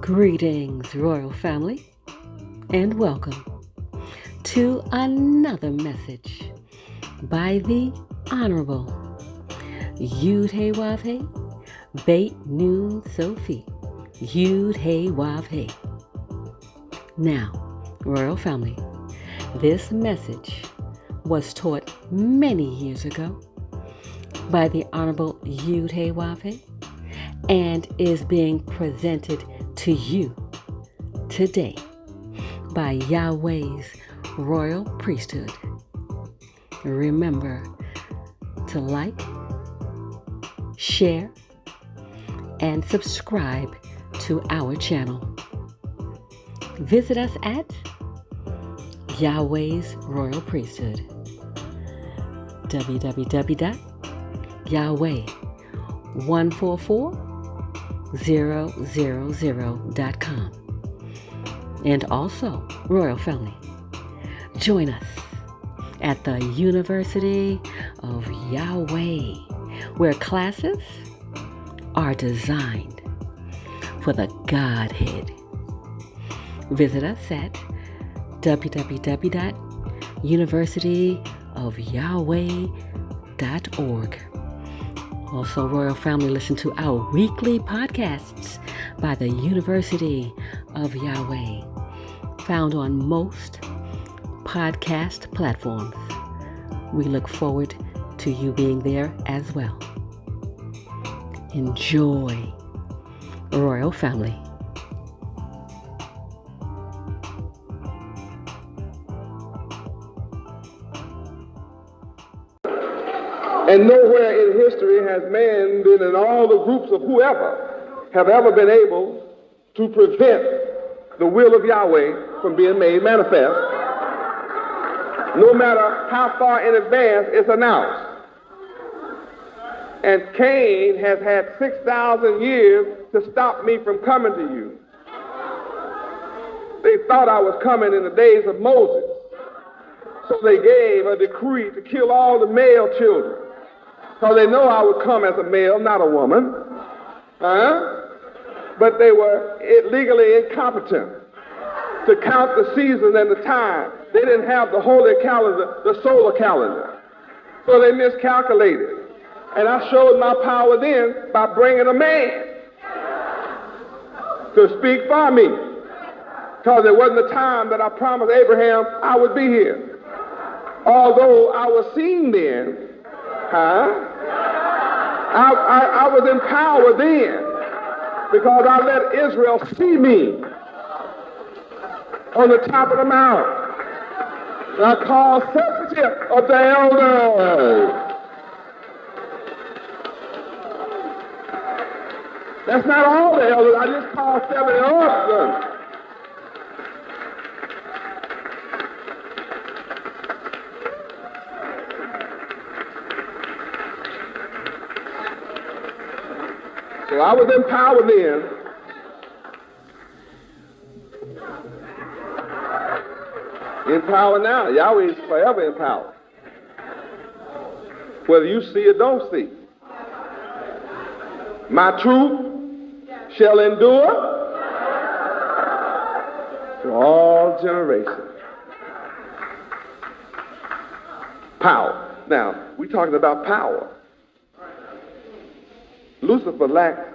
Greetings, royal family, and welcome to another message by the Honorable Yud-Hey-Wav-Hey, Beit Nun Sophie, Yud-Hey-Wav-Hey. Now, royal family, this message was taught many years ago by the Honorable Yud-Hey-Wav-Hey and is being presented to you today by Yahweh's royal priesthood. Remember to like, share, and subscribe to our channel. Visit us at Yahweh's royal priesthood, www.yahweh144000.com. And also, royal family, join us at the University of Yahweh, where classes are designed for the Godhead. Visit us at www.universityofyahweh.org. Also, royal family, listen to our weekly podcasts by the University of Yahweh, found on most podcast platforms. We look forward to you being there as well. Enjoy, royal family. And nowhere in history has man been in all the groups of whoever have ever been able to prevent the will of Yahweh from being made manifest, no matter how far in advance it's announced. And Cain has had 6,000 years to stop me from coming to you. They thought I was coming in the days of Moses, so they gave a decree to kill all the male children, because they know I would come as a male, not a woman. But they were legally incompetent to count the seasons and the time. They didn't have the holy calendar, the solar calendar. So they miscalculated. And I showed my power then by bringing a man to speak for me, because it wasn't the time that I promised Abraham I would be here. Although I was seen then, I was in power then, because I let Israel see me on the top of the mount. And I called fellowship of the elders. That's not all the elders. I just called 7 of them. So I was in power then. In power now. Yahweh is forever in power, whether you see or don't see. My truth shall endure to all generations. Power. Now, we're talking about power. Lucifer lacked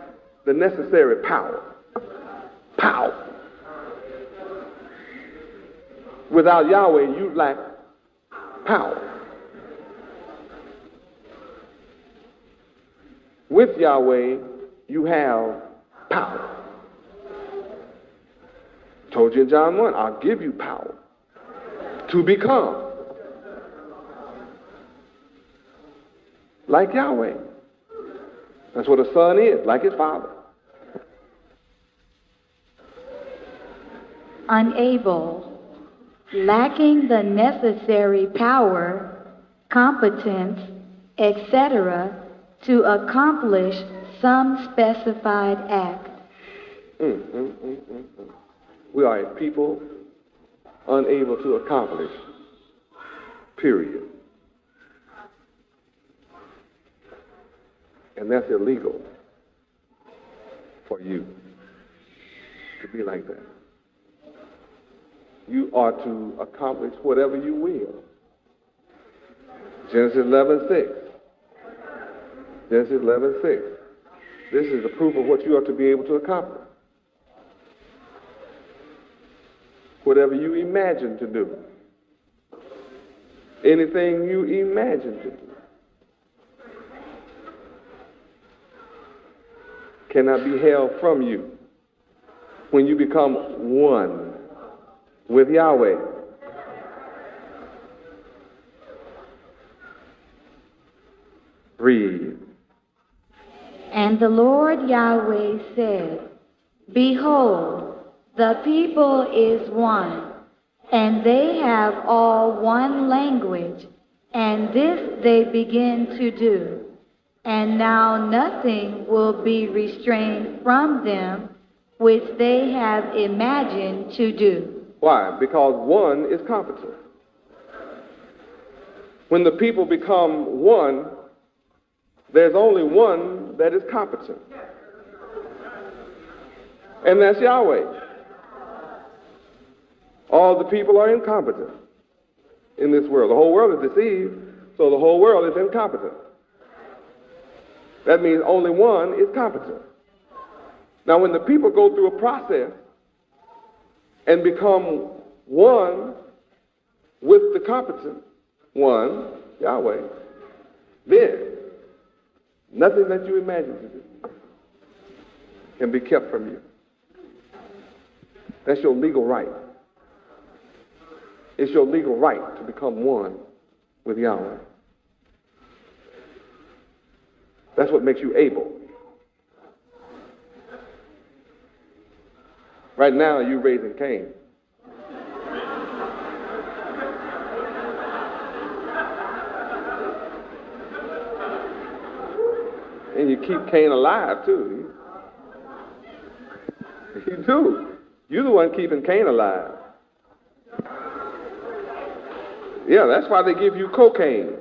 the necessary power. Power. Without Yahweh, you lack power. With Yahweh, you have power. Told you in John 1, I'll give you power to become like Yahweh. That's what a son is, like his father. Unable, lacking the necessary power, competence, etc., to accomplish some specified act. We are a people unable to accomplish, period. And that's illegal for you to be like that. You are to accomplish whatever you will. Genesis 11:6. Genesis 11:6. This is the proof of what you are to be able to accomplish. Whatever you imagine to do. Anything you imagine to do cannot be held from you when you become one with Yahweh. Read. And the Lord Yahweh said, Behold, the people is one, and they have all one language, and this they begin to do. And now nothing will be restrained from them which they have imagined to do. Why? Because one is competent. When the people become one, there's only one that is competent. And that's Yahweh. All the people are incompetent in this world. The whole world is deceived, so the whole world is incompetent. That means only one is competent. Now, when the people go through a process and become one with the competent one, Yahweh, then nothing that you imagine to do can be kept from you. That's your legal right. It's your legal right to become one with Yahweh. That's what makes you able. Right now, you're raising Cain. And you keep Cain alive, too. You do. You're the one keeping Cain alive. Yeah, that's why they give you cocaine.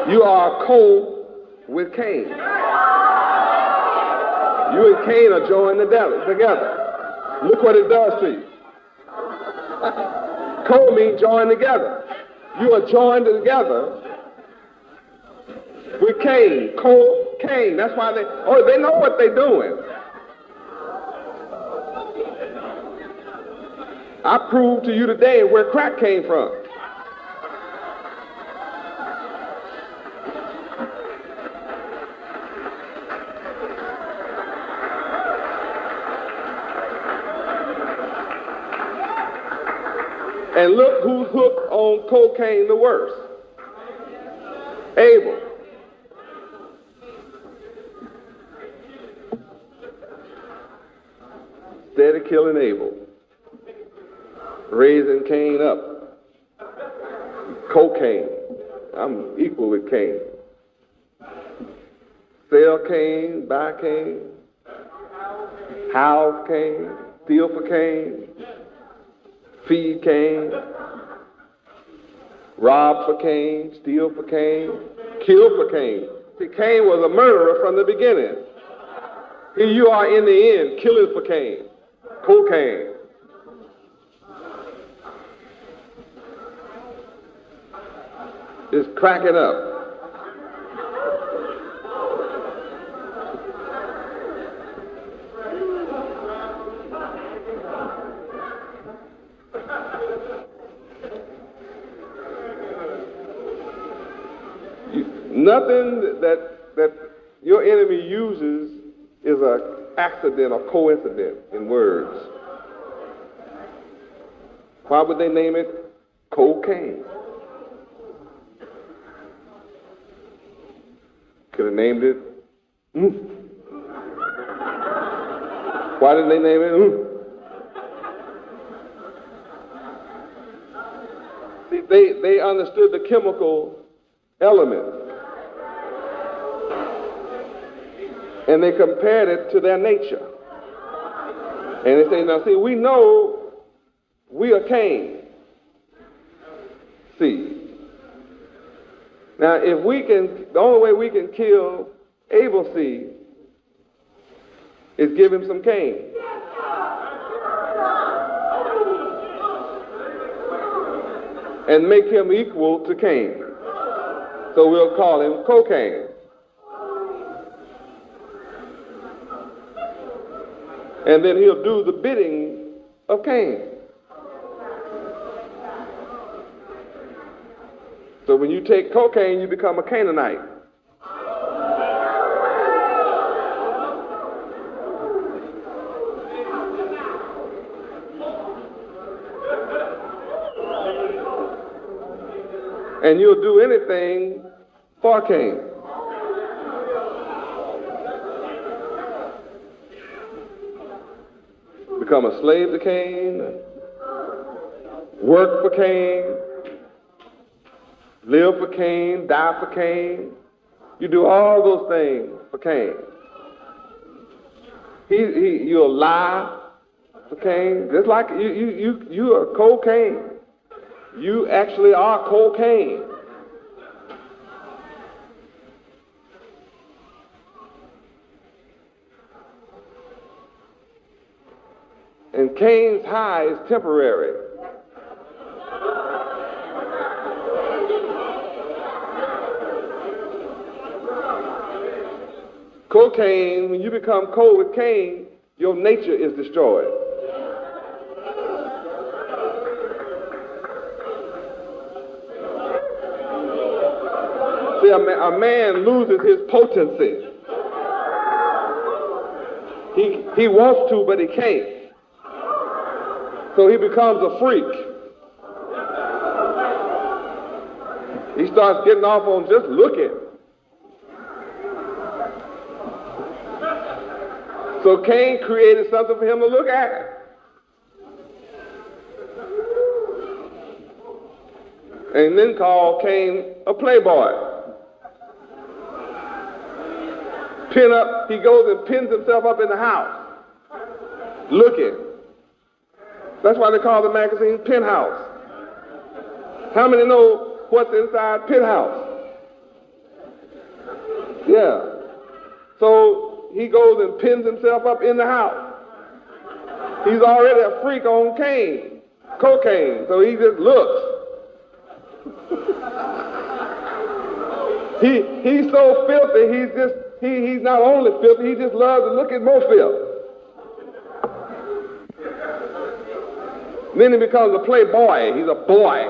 You are co with Cain. You and Cain are joined together. Look what it does to you. Co means joined together. You are joined together with Cain. Co-Cain. That's why they know what they're doing. I proved to you today where crack came from. And look who's hooked on cocaine the worst. Abel. Instead of killing Abel, raising Cain up. Cocaine. I'm equal with Cain. Sell Cain, buy Cain, house Cain, steal for Cain, feed Cain, rob for Cain, steal for Cain, kill for Cain. See, Cain was a murderer from the beginning. Here you are in the end, killing for Cain, cocaine. Just crack it up. Nothing that your enemy uses is an accident or coincidence in words. Why would they name it cocaine? Could have named it Why did they name it See, they understood the chemical elements. And they compared it to their nature. And they say, now see, we know we are Cain. See. Now, if we can, the only way we can kill Abel's seed is give him some Cain. And make him equal to Cain. So we'll call him cocaine. And then he'll do the bidding of Cain. So when you take cocaine, you become a Canaanite. And you'll do anything for Cain. Become a slave to Cain, work for Cain, live for Cain, die for Cain. You do all those things for Cain. You'll lie for Cain, just like you are cocaine. You actually are cocaine. And Cain's high is temporary. Cocaine, when you become cold with Cain, your nature is destroyed. See, a man loses his potency. He wants to, but he can't. So he becomes a freak. He starts getting off on just looking. So Cain created something for him to look at. And then called Cain a playboy. He goes and pins himself up in the house, looking. That's why they call the magazine Penthouse. How many know what's inside Penthouse? Yeah. So he goes and pins himself up in the house. He's already a freak on cocaine, so he just looks. He's so filthy, he's not only filthy, he just loves to look at more filth. Then he becomes a playboy. He's a boy.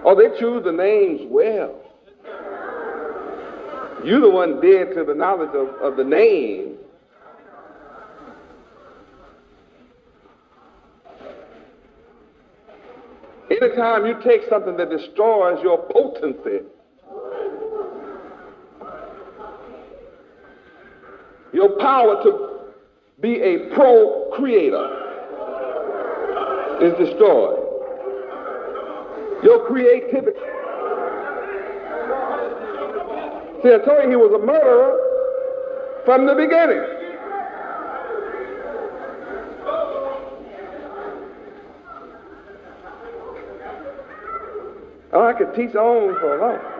Oh, they choose the names well. You're the one dead to the knowledge of the name. Anytime you take something that destroys your potency, your power to be a procreator is destroyed. Your creativity. See, I told you he was a murderer from the beginning. Oh, I could teach on for a long time.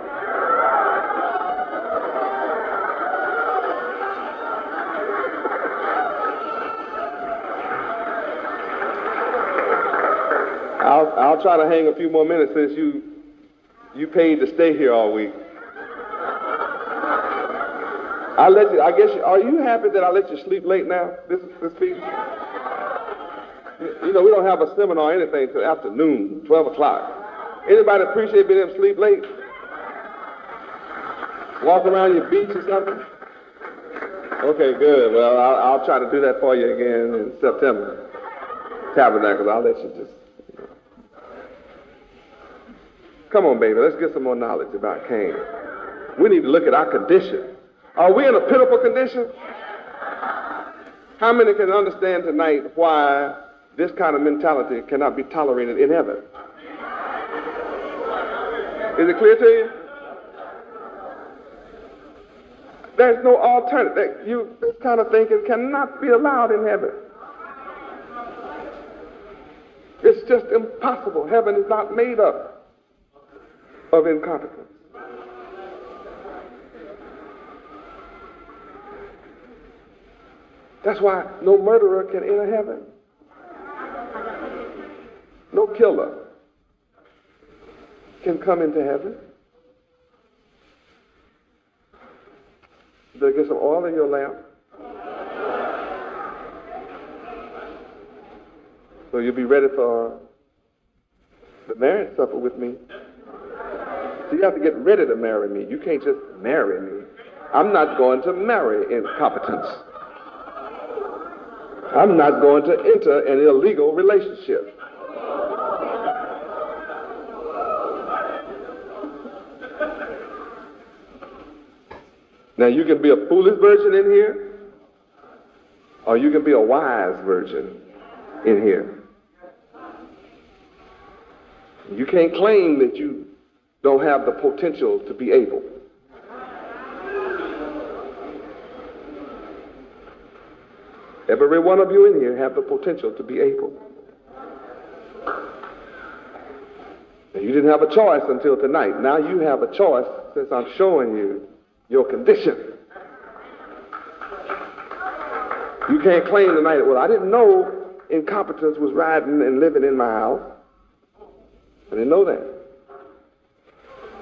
I'll try to hang a few more minutes since you paid to stay here all week. I'll let you. I guess. Are you happy that I let you sleep late now? This piece. You know, we don't have a seminar or anything till afternoon, 12 o'clock. Anybody appreciate being able to sleep late? Walk around your beach or something? Okay, good. Well, I'll try to do that for you again in September. Tabernacles. I'll let you just. Come on, baby, let's get some more knowledge about Cain. We need to look at our condition. Are we in a pitiful condition? How many can understand tonight why this kind of mentality cannot be tolerated in heaven? Is it clear to you? There's no alternative. This kind of thinking cannot be allowed in heaven. It's just impossible. Heaven is not made up of incompetence. That's why no murderer can enter heaven. No killer can come into heaven. You better get some oil in your lamp so you'll be ready for the marriage supper with me. So you have to get ready to marry me. You can't just marry me. I'm not going to marry incompetence. I'm not going to enter an illegal relationship. Now you can be a foolish virgin in here, or you can be a wise virgin in here. You can't claim that you don't have the potential to be able. Every one of you in here have the potential to be able. And you didn't have a choice until tonight. Now you have a choice since I'm showing you your condition. You can't claim tonight, well, I didn't know incompetence was riding and living in my house. I didn't know that.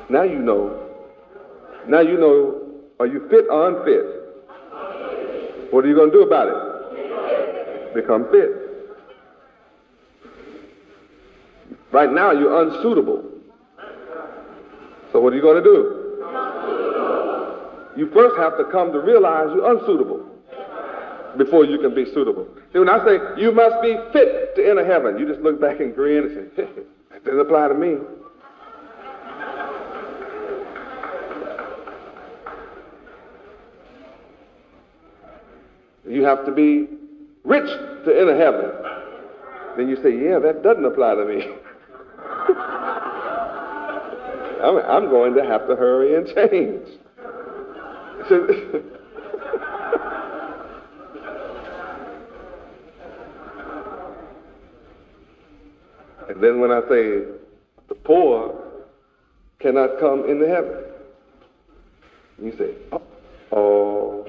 Now you know. Now you know, are you fit or unfit? What are you going to do about it? Become fit. Right now you're unsuitable. So what are you going to do? You first have to come to realize you're unsuitable before you can be suitable. See, when I say you must be fit to enter heaven, you just look back and grin and say, that doesn't apply to me. You have to be rich to enter heaven. Then you say, yeah, that doesn't apply to me. I'm going to have to hurry and change. And then when I say the poor cannot come into heaven, you say, oh,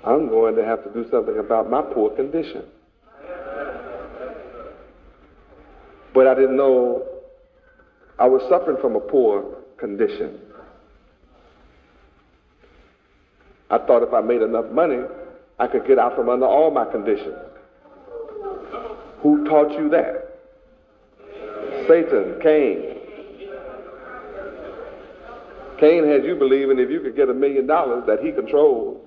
I'm going to have to do something about my poor condition. But I didn't know I was suffering from a poor condition. I thought if I made enough money, I could get out from under all my conditions. Who taught you that? Satan, Cain. Cain had you believing if you could get $1 million that he controlled,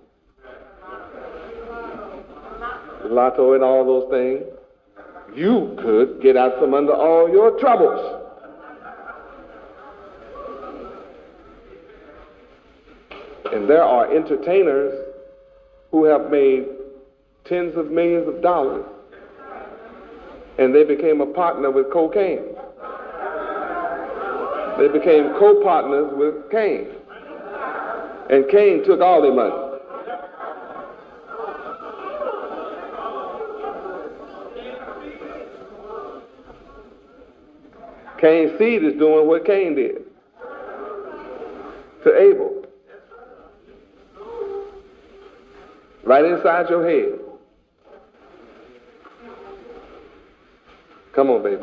lotto and all those things, you could get out from under all your troubles. And there are entertainers who have made tens of millions of dollars, and they became a partner with cocaine. They became co-partners with Cain. And Cain took all their money. Cain's seed is doing what Cain did to Abel. Right inside your head. Come on, baby.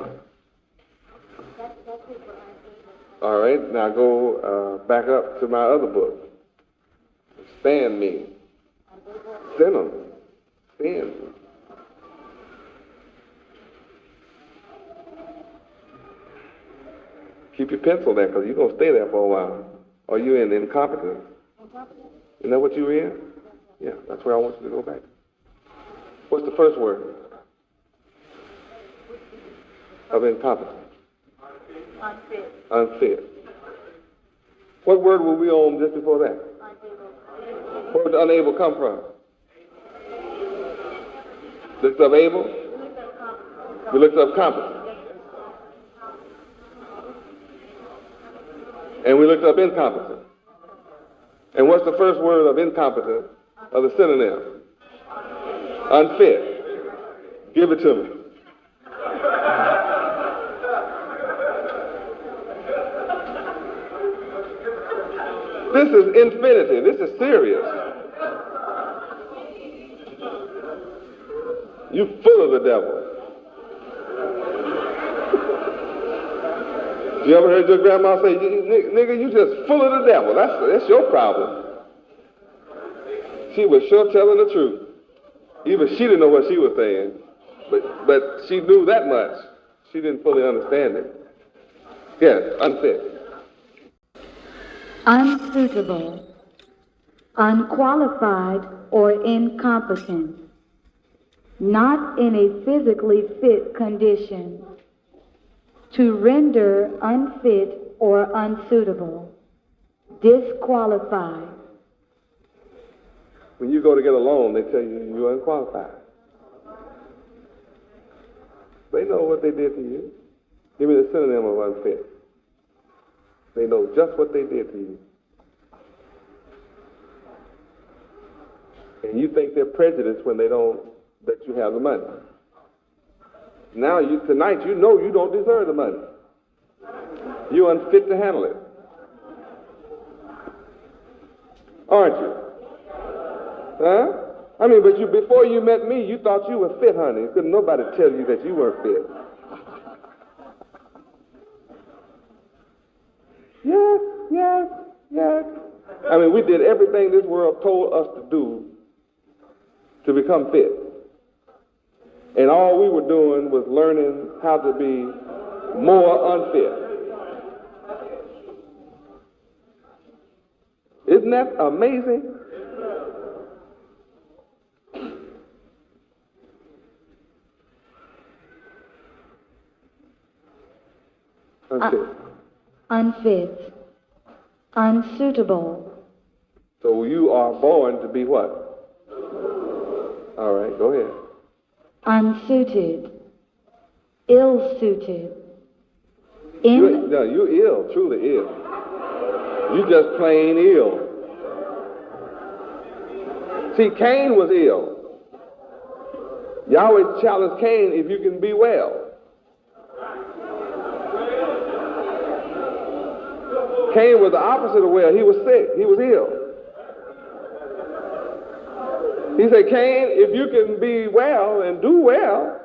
All right, now go back up to my other book. Stand me. Stand on me. Stand me. Keep your pencil there, because you're going to stay there for a while. Are you in incompetence? Isn't that what you were in? Yeah, that's where I want you to go back. What's the first word? Of incompetence. Unfit. Unfit. What word were we on just before that? Unable. Where did unable come from? Looked up able? We looked up competent. And we looked up incompetent. And what's the first word of incompetent of the synonym? Unfit. Give it to me. This is infinity. This is serious. You full of the devil. You ever heard your grandma say, nigga, you just full of the devil. That's your problem. She was sure telling the truth. Even she didn't know what she was saying. But she knew that much. She didn't fully understand it. Yes, unfit. Unsuitable, unqualified, or incompetent, not in a physically fit condition, to render unfit or unsuitable, disqualified. When you go to get a loan, they tell you you're unqualified. They know what they did to you. Give me the synonym of unfit. They know just what they did to you. And you think they're prejudiced when they don't let you have the money. Now, tonight, you know you don't deserve the money. You're unfit to handle it. Aren't you? Huh? I mean, but before you met me, you thought you were fit, honey. Couldn't nobody tell you that you weren't fit. Yes. I mean, we did everything this world told us to do to become fit. And all we were doing was learning how to be more unfit. Isn't that amazing? Unfit, unsuitable. So you are born to be what? All right, go ahead. Unsuited, ill-suited. You're ill, truly ill. You just plain ill. See, Cain was ill. Yahweh challenged Cain if you can be well. Cain was the opposite of well. He was sick. He was ill. He said, Cain, if you can be well and do well,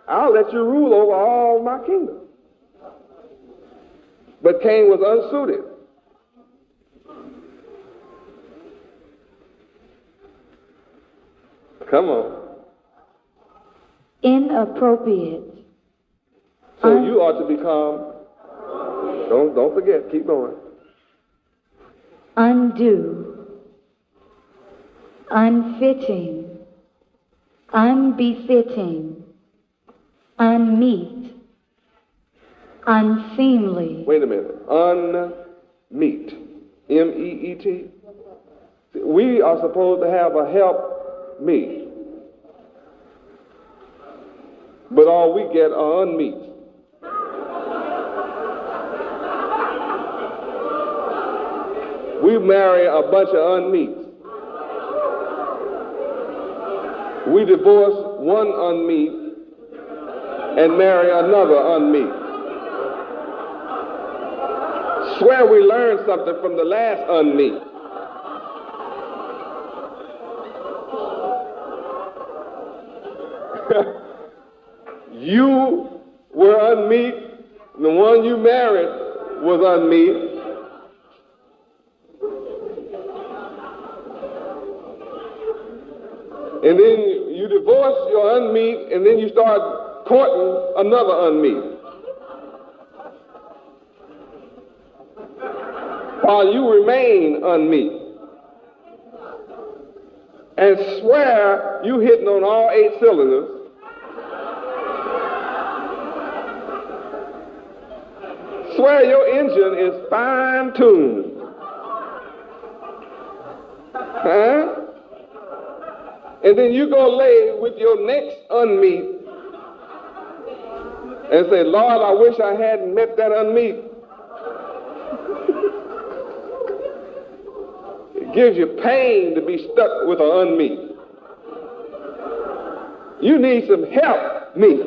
I'll let you rule over all my kingdom. But Cain was unsuited. Come on. Inappropriate. So you ought to become, don't forget, keep going. Undue, unfitting, unbefitting, unmeet, unseemly. Wait a minute. Unmeet. M-E-E-T. We are supposed to have a help meet. But all we get are unmeet. We marry a bunch of unmeets. We divorce one unmeet and marry another unmeet. Swear we learned something from the last unmeet. You were unmeet, and the one you married was unmeet. And then you divorce your unmeet, and then you start courting another unmeet. While you remain unmeet. And swear you hitting on all 8 cylinders. Swear your engine is fine-tuned. Huh? And then you go lay with your next unmeet and say, Lord, I wish I hadn't met that unmeet. It gives you pain to be stuck with an unmeet. You need some help meet.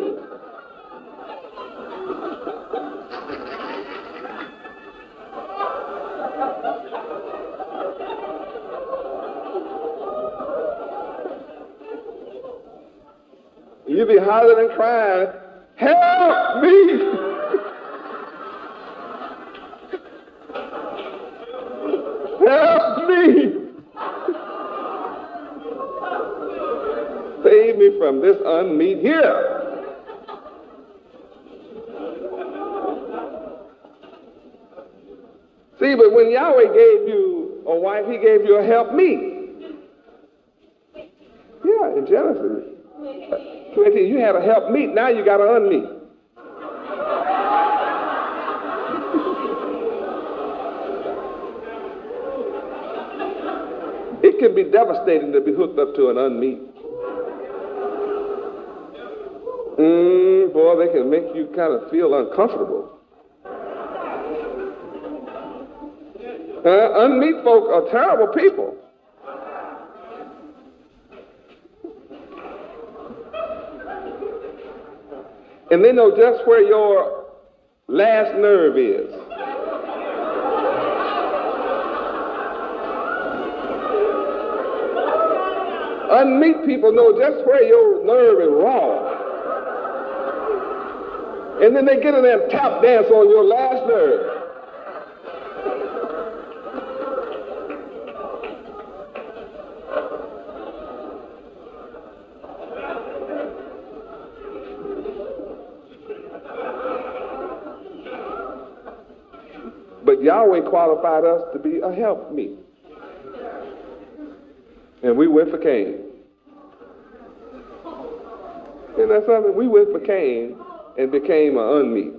You'll be hollering and crying, help me! Help me! Save me from this unmeat here. See, but when Yahweh gave you a wife, he gave you a helpmeet. Yeah, in Genesis 20, you had a helpmeet, now you got an unmeet. It can be devastating to be hooked up to an unmeet. Boy, they can make you kind of feel uncomfortable. Unmeet folk are terrible people. And they know just where your last nerve is. Unmeet people know just where your nerve is raw. And then they get in there and tap dance on your last nerve. But Yahweh qualified us to be a helpmeet. And we went for Cain. Isn't that something? We went for Cain and became an unmeet.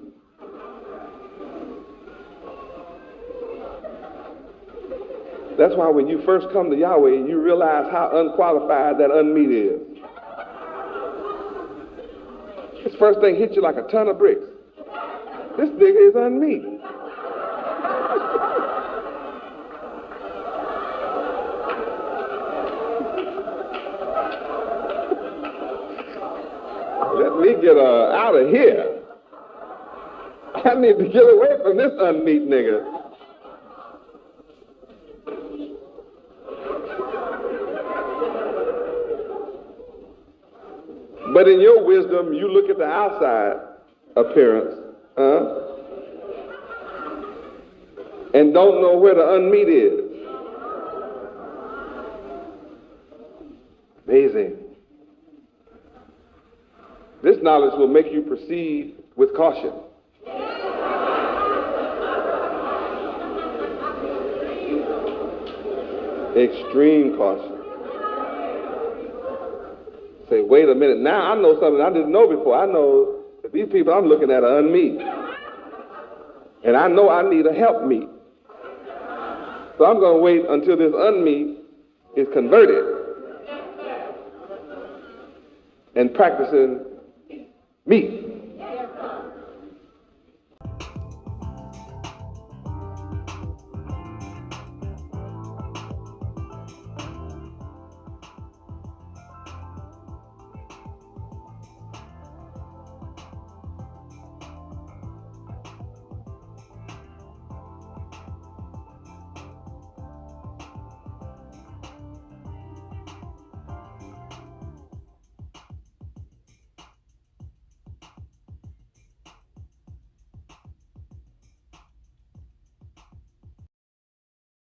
That's why when you first come to Yahweh, you realize how unqualified that unmeet is. This first thing hits you like a ton of bricks. This nigga is unmeet. Let me get out of here. I need to get away from this unmeet nigga. But in your wisdom, you look at the outside appearance, and don't know where the unmeet is. Amazing. This knowledge will make you proceed with caution. Extreme caution. Say, wait a minute, now I know something I didn't know before. I know that these people I'm looking at are unmeet. And I know I need a helpmeet. So I'm going to wait until this unmeet is converted and practicing meat.